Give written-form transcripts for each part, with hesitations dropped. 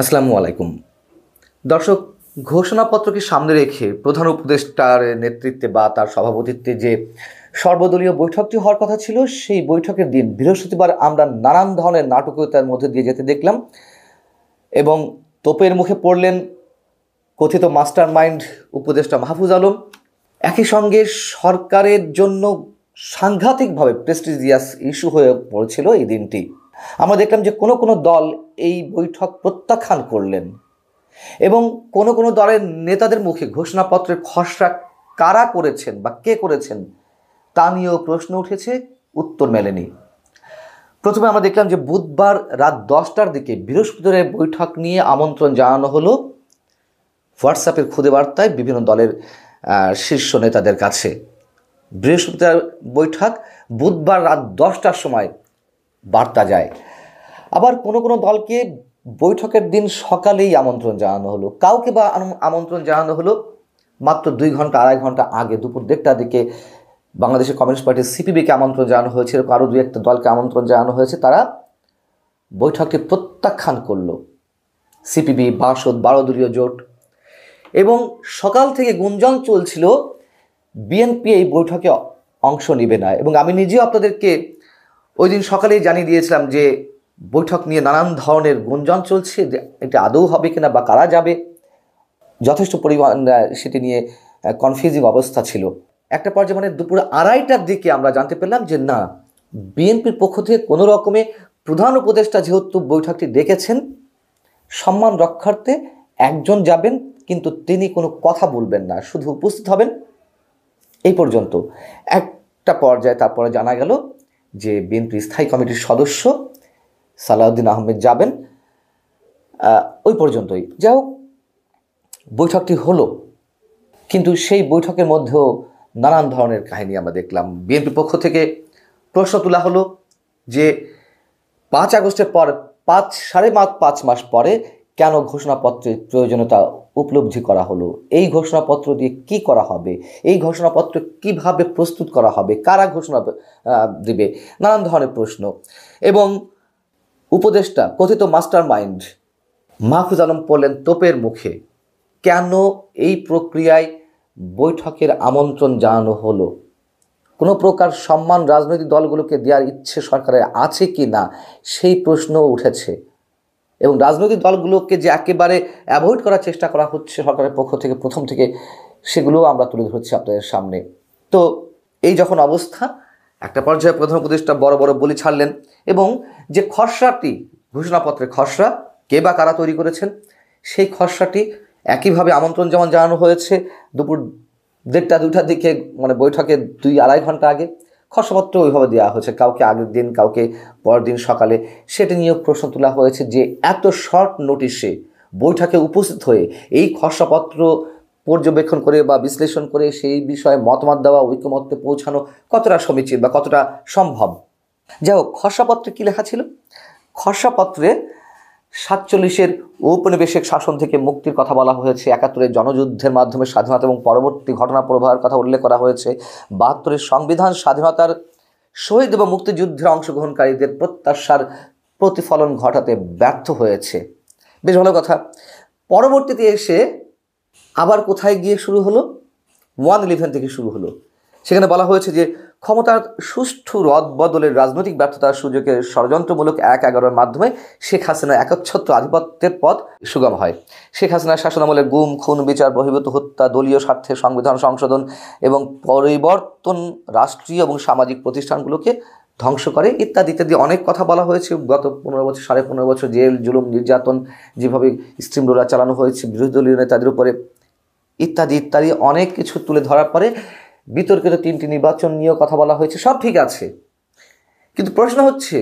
আসসালামু আলাইকুম দর্শক। ঘোষণাপত্রকে সামনে রেখে প্রধান উপদেষ্টার নেতৃত্বে বা তার সভাপতিত্বে যে সর্বদলীয় বৈঠকটি হওয়ার কথা ছিল, সেই বৈঠকের দিন বৃহস্পতিবার আমরা নানান ধরনের নাটকীয়তার মধ্যে দিয়ে যেতে দেখলাম এবং তোপের মুখে পড়লেন কথিত মাস্টার মাইন্ড উপদেষ্টা মাহফুজ আলম। একই সঙ্গে সরকারের জন্য সাংঘাতিকভাবে প্রেস্টিজিয়াস ইস্যু হয়ে পড়েছিল এই দিনটি। আমরা দেখলাম যে কোনো কোনো দল এই বৈঠক প্রত্যাখ্যান করলেন এবং কোনো কোনো দলের নেতাদের মুখে ঘোষণাপত্রের খসড়া কারা করেছেন বা কে করেছেন তা নিয়েও প্রশ্ন উঠেছে, উত্তর মেলেনি। প্রথমে আমরা দেখলাম যে বুধবার রাত 10টার দিকে বৃহস্পতিবারের বৈঠক নিয়ে আমন্ত্রণ জানানো হলো হোয়াটসঅ্যাপের খুদে বার্তায় বিভিন্ন দলের শীর্ষ নেতাদের কাছে। বৃহস্পতিবার বৈঠক, বুধবার রাত 10টার সময় বার্তা যায়। আবার কোনো কোনো দলকে বৈঠকের দিন সকালেই আমন্ত্রণ জানানো হলো, কাউকে বা আমন্ত্রণ জানানো হলো মাত্র 2 ঘন্টা 2.5 ঘন্টা আগে, দুপুর 1টার দিকে বাংলাদেশের কমিউনিস্ট পার্টির সিপিবিকে আমন্ত্রণ জানানো হয়েছে, এরকম আরও 2-1টা দলকে আমন্ত্রণ জানানো হয়েছে। তারা বৈঠকটি প্রত্যাখ্যান করলো। সিপিবি, বাসদ, 12 দলীয় জোট। এবং সকাল থেকে গুঞ্জন চলছিল বিএনপি এই বৈঠকে অংশ নেবে না। এবং আমি নিজেও আপনাদেরকে ওই দিন সকালেই জানিয়ে দিয়েছিলাম যে বৈঠক নিয়ে নানান ধরনের গুঞ্জন চলছে, যে এটা আদৌ হবে কিনা বা কারা যাবে। যথেষ্ট পরিমাণ সেটি নিয়ে কনফিউজিং অবস্থা ছিল। একটা পর্যায়ে মানে দুপুর 2:30টার দিকে আমরা জানতে পেলাম যে না, বিএনপির পক্ষ থেকে কোনো রকমে প্রধান উপদেষ্টা যেহেতু বৈঠকটি ডেকেছেন, সম্মান রক্ষার্থে একজন যাবেন, কিন্তু তিনি কোনো কথা বলবেন না, শুধু উপস্থিত হবেন, এই পর্যন্ত। একটা পর্যায়ে তারপরে জানা গেল যে বিএনপি স্থায়ী কমিটির সদস্য সালাউদ্দিন আহমেদ যাবেন। ওই পর্যন্তই। যাই হোক, বৈঠকটি হলো, কিন্তু সেই বৈঠকের মধ্যেও নানান ধরনের কাহিনী আমরা দেখলাম। বিএনপির পক্ষ থেকে প্রশ্ন তোলা হলো যে 5 আগস্টের পর 5 মাস পরে কেন ঘোষণাপত্রের প্রয়োজনীয়তা উপলব্ধি করা হলো, এই ঘোষণাপত্র দিয়ে কি করা হবে, এই ঘোষণাপত্র কিভাবে প্রস্তুত করা হবে, কারা ঘোষণা দিবে, নানান ধরনের প্রশ্ন। এবং উপদেষ্টা কথিত মাস্টার মাইন্ড মাহফুজ আলম পড়লেন তোপের মুখে, কেন এই প্রক্রিয়ায় বৈঠকের আমন্ত্রণ জানানো হলো, কোনো প্রকার সম্মান রাজনৈতিক দলগুলোকে দেওয়ার ইচ্ছে সরকারের আছে কি না, সেই প্রশ্ন উঠেছে। এবং রাজনৈতিক দলগুলোকে যে একেবারে অ্যাভয়েড করার চেষ্টা করা হচ্ছে সরকারের পক্ষ থেকে প্রথম থেকে, সেগুলোও আমরা তুলে ধরছি আপনাদের সামনে। তো এই যখন অবস্থা, একটা পর্যায়ে প্রধান উপদেষ্টা বড় বড় বলি ছাড়লেন এবং যে খসড়াটি, ঘোষণাপত্রের খসড়া কে বা কারা তৈরি করেছেন, সেই খসড়াটি একইভাবে আমন্ত্রণ যেমন জানানো হয়েছে দুপুর 1টা-2টার দিকে, মানে বৈঠকে 2-2.5 ঘন্টা আগে খসড়াপত্র ওইভাবে দেওয়া হয়েছে, কাউকে আগের দিন, কাউকে পরের দিন সকালে। সেটা নিয়েও প্রশ্ন তোলা হয়েছে যে এত শর্ট নোটিশে বৈঠকে উপস্থিত হয়ে এই খসড়াপত্র পর্যবেক্ষণ করে বা বিশ্লেষণ করে সেই বিষয়ে মতামত দেওয়া, ঐক্যমত্যে পৌঁছানো কতটা সমীচীন বা কতটা সম্ভব। যাই হোক, খসড়াপত্রে কী লেখা ছিল? খসড়াপত্রে 47-এর ঔপনিবেশিক শাসন থেকে মুক্তির কথা বলা হয়েছে, 71-এর জনযুদ্ধের মাধ্যমে স্বাধীনতা এবং পরবর্তী ঘটনা প্রবাহের কথা উল্লেখ করা হয়েছে, 72-এর সংবিধান স্বাধীনতার শহীদ এবং মুক্তিযুদ্ধের অংশগ্রহণকারীদের প্রত্যাশার প্রতিফলন ঘটাতে ব্যর্থ হয়েছে। বেশ ভালো কথা। পরবর্তীতে এসে আবার কোথায় গিয়ে শুরু হলো? 111 থেকে শুরু হলো। সেখানে বলা হয়েছে যে ক্ষমতার সুষ্ঠু রদবদলের রাজনৈতিক ব্যর্থতার সুযোগে ষড়যন্ত্রমূলক 1/11-এর মাধ্যমে শেখ হাসিনার একচ্ছত্র আধিপত্যের পথ সুগম হয়। শেখ হাসিনার শাসনামলে গুম, খুন, বিচার বহির্ভূত হত্যা, দলীয় স্বার্থে সংবিধান সংশোধন এবং পরিবর্তন রাষ্ট্রীয় এবং সামাজিক প্রতিষ্ঠানগুলোকে ধ্বংস করে, ইত্যাদি ইত্যাদি অনেক কথা বলা হয়েছে। গত 15 বছর, 15.5 বছর জেল, জুলুম, নির্যাতন, যেভাবে স্টিম রোলার চালানো হয়েছে বিরোধী দলীয় নেতাদের উপরে, ইত্যাদি ইত্যাদি অনেক কিছু তুলে ধরার পরে বিতর্কিত 3টি নির্বাচন নিয়েও কথা বলা হয়েছে। সব ঠিক আছে, কিন্তু প্রশ্ন হচ্ছে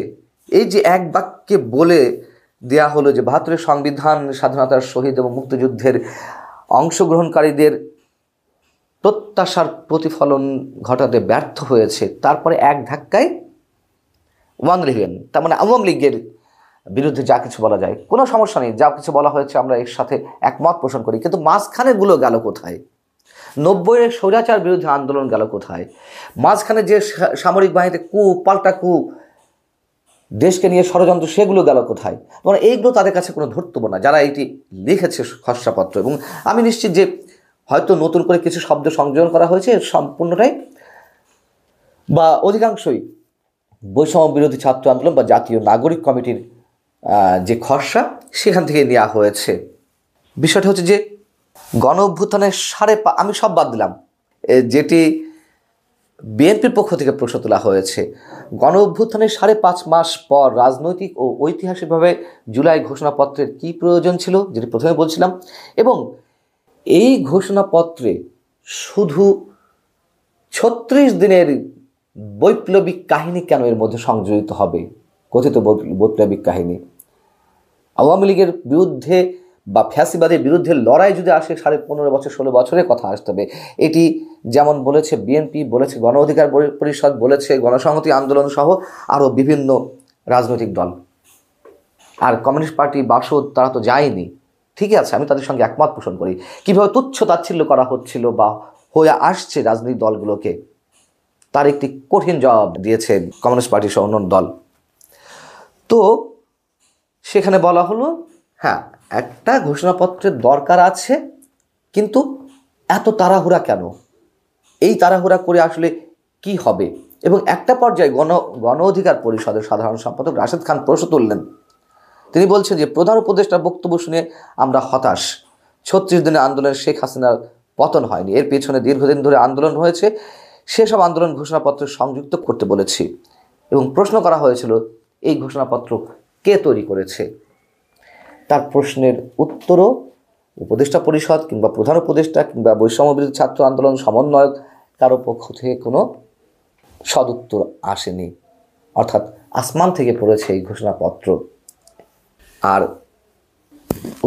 এই যে এক বাক্যে বলে দেয়া হলো যে 72-এর সংবিধান স্বাধীনতার শহীদ এবং মুক্তিযুদ্ধের অংশগ্রহণকারীদের প্রত্যাশার প্রতিফলন ঘটাতে ব্যর্থ হয়েছে, তারপরে এক ধাক্কায় 111, তার মানে আওয়ামী লীগের বিরুদ্ধে যা কিছু বলা যায় কোনো সমস্যা নেই, যা কিছু বলা হয়েছে আমরা এর সাথে একমত পোষণ করি, কিন্তু মাঝখানেগুলো গেল কোথায়? 90-এর স্বৈরাচার বিরুদ্ধে আন্দোলন গেল কোথায়? মাঝখানে যে সামরিক বাহিনীতে কু, পাল্টা কু, দেশকে নিয়ে ষড়যন্ত্র, সেগুলো গেল কোথায়? মানে এইগুলো তাদের কাছে কোনো ধর্তব্য না যারা এটি লিখেছে খসড়াপত্র। এবং আমি নিশ্চিত যে হয়তো নতুন করে কিছু শব্দ সংযোজন করা হয়েছে, সম্পূর্ণটাই বা অধিকাংশই বৈষম্য বিরোধী ছাত্র আন্দোলন বা জাতীয় নাগরিক কমিটির যে খসড়া সেখান থেকে নেওয়া হয়েছে। বিষয়টা হচ্ছে যে গণ অভ্যুত্থানের আমি সব বাদ দিলাম, যেটি বিএনপির পক্ষ থেকে প্রশ্ন তোলা হয়েছে। গণ অভ্যুত্থানের 5.5 মাস পর রাজনৈতিক ও ঐতিহাসিকভাবে জুলাই ঘোষণাপত্রের কি প্রয়োজন ছিল, যেটি প্রথমে বলছিলাম, এবং এই ঘোষণাপত্রে শুধু 36 দিনের বৈপ্লবিক কাহিনী কেন এর মধ্যে সংযোজিত হবে? কথিত বৈপ্লবিক কাহিনী, আওয়ামী লীগের বিরুদ্ধে বা ফ্যাসিবাদের বিরুদ্ধে লড়াই যদি আসে 15.5 বছর 16 বছরের কথা আসতে হবে। এটি যেমন বলেছে বিএনপি, বলেছে গণ অধিকার পরিষদ, বলেছে গণসংহতি আন্দোলন সহ আরও বিভিন্ন রাজনৈতিক দল। আর কমিউনিস্ট পার্টি, বাসদ, তারা তো যায়নি। ঠিকই আছে, আমি তাদের সঙ্গে একমত পোষণ করি। কীভাবে তুচ্ছ তাচ্ছিল্য করা হচ্ছিল বা হয়ে আসছে রাজনৈতিক দলগুলোকে, তার একটি কঠিন জবাব দিয়েছে কমিউনিস্ট পার্টি সহ অন্য দল। তো সেখানে বলা হলো, হ্যাঁ, একটা ঘোষণাপত্রের দরকার আছে, কিন্তু এত তাড়াহুড়া কেন? এই তাড়াহুড়া করে আসলে কি হবে? এবং একটা পর্যায়ে গণ অধিকার পরিষদের সাধারণ সম্পাদক রাশেদ খান প্রশ্ন তুললেন। তিনি বলছেন যে প্রধান উপদেষ্টার বক্তব্য শুনে আমরা হতাশ। 36 দিনের আন্দোলনে শেখ হাসিনার পতন হয়নি, এর পেছনে দীর্ঘদিন ধরে আন্দোলন হয়েছে, সেসব আন্দোলন ঘোষণাপত্র সংযুক্ত করতে বলেছি। এবং প্রশ্ন করা হয়েছিল এই ঘোষণাপত্র কে তৈরি করেছে। তার প্রশ্নের উত্তরও উপদেষ্টা পরিষদ কিংবা প্রধান উপদেষ্টা কিংবা বৈষম্য বিরোধী ছাত্র আন্দোলন সমন্বয়ক কারো পক্ষ থেকে কোনো সদুত্তর আসেনি। অর্থাৎ আসমান থেকে পড়েছে এই ঘোষণাপত্র। আর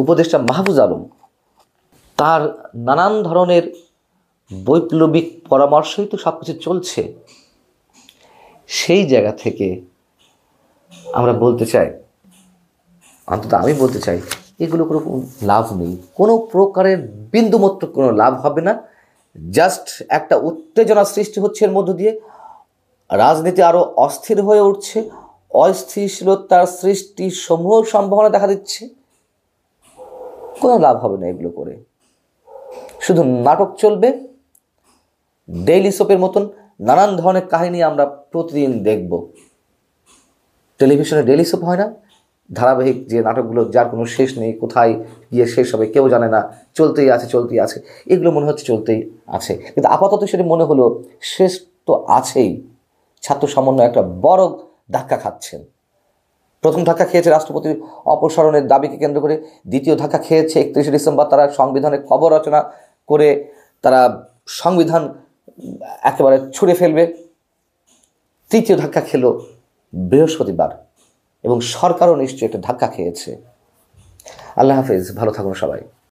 উপদেষ্টা মাহফুজ আলম তার নানান ধরনের বৈপ্লবিক পরামর্শই তো সব কিছু চলছে। সেই জায়গা থেকে আমরা বলতে চাই, অন্তত আমি বলতে চাই, এগুলো কোনো লাভ নেই, কোনো প্রকারের বিন্দুমাত্র কোনো লাভ হবে না। জাস্ট একটা উত্তেজনা সৃষ্টি হচ্ছে এর মধ্য দিয়ে, রাজনীতি আরও অস্থির হয়ে উঠছে, অস্থিতিশীলতার সৃষ্টি সমূহ সম্ভাবনা দেখা দিচ্ছে। কোনো লাভ হবে না এগুলো করে, শুধু নাটক চলবে। ডেইলি সোপের মতন নানান ধরনের কাহিনী আমরা প্রতিদিন দেখব। টেলিভিশনে ডেইলি সোপ হয় না, ধারাবাহিক যে নাটকগুলো যার কোনো শেষ নেই, কোথায় গিয়ে শেষ হবে কেউ জানে না, চলতেই আছে। এগুলো মনে হচ্ছে চলতেই আছে, কিন্তু আপাতত সেটা মনে হলো শেষ তো আছেই। ছাত্র সমন্বয় একটা বড় ধাক্কা খাচ্ছেন। প্রথম ধাক্কা খেয়েছে রাষ্ট্রপতির অপসারণের দাবিকে কেন্দ্র করে, দ্বিতীয় ধাক্কা খেয়েছে 31 ডিসেম্বর তারা সংবিধানের খবর রচনা করে তারা সংবিধান একেবারে ছুঁড়ে ফেলবে, তৃতীয় ধাক্কা খেলো বৃহস্পতিবার, এবং সরকারও নিশ্চয়ই একটা ধাক্কা খেয়েছে। আল্লাহ হাফেজ, ভালো থাকুন সবাই।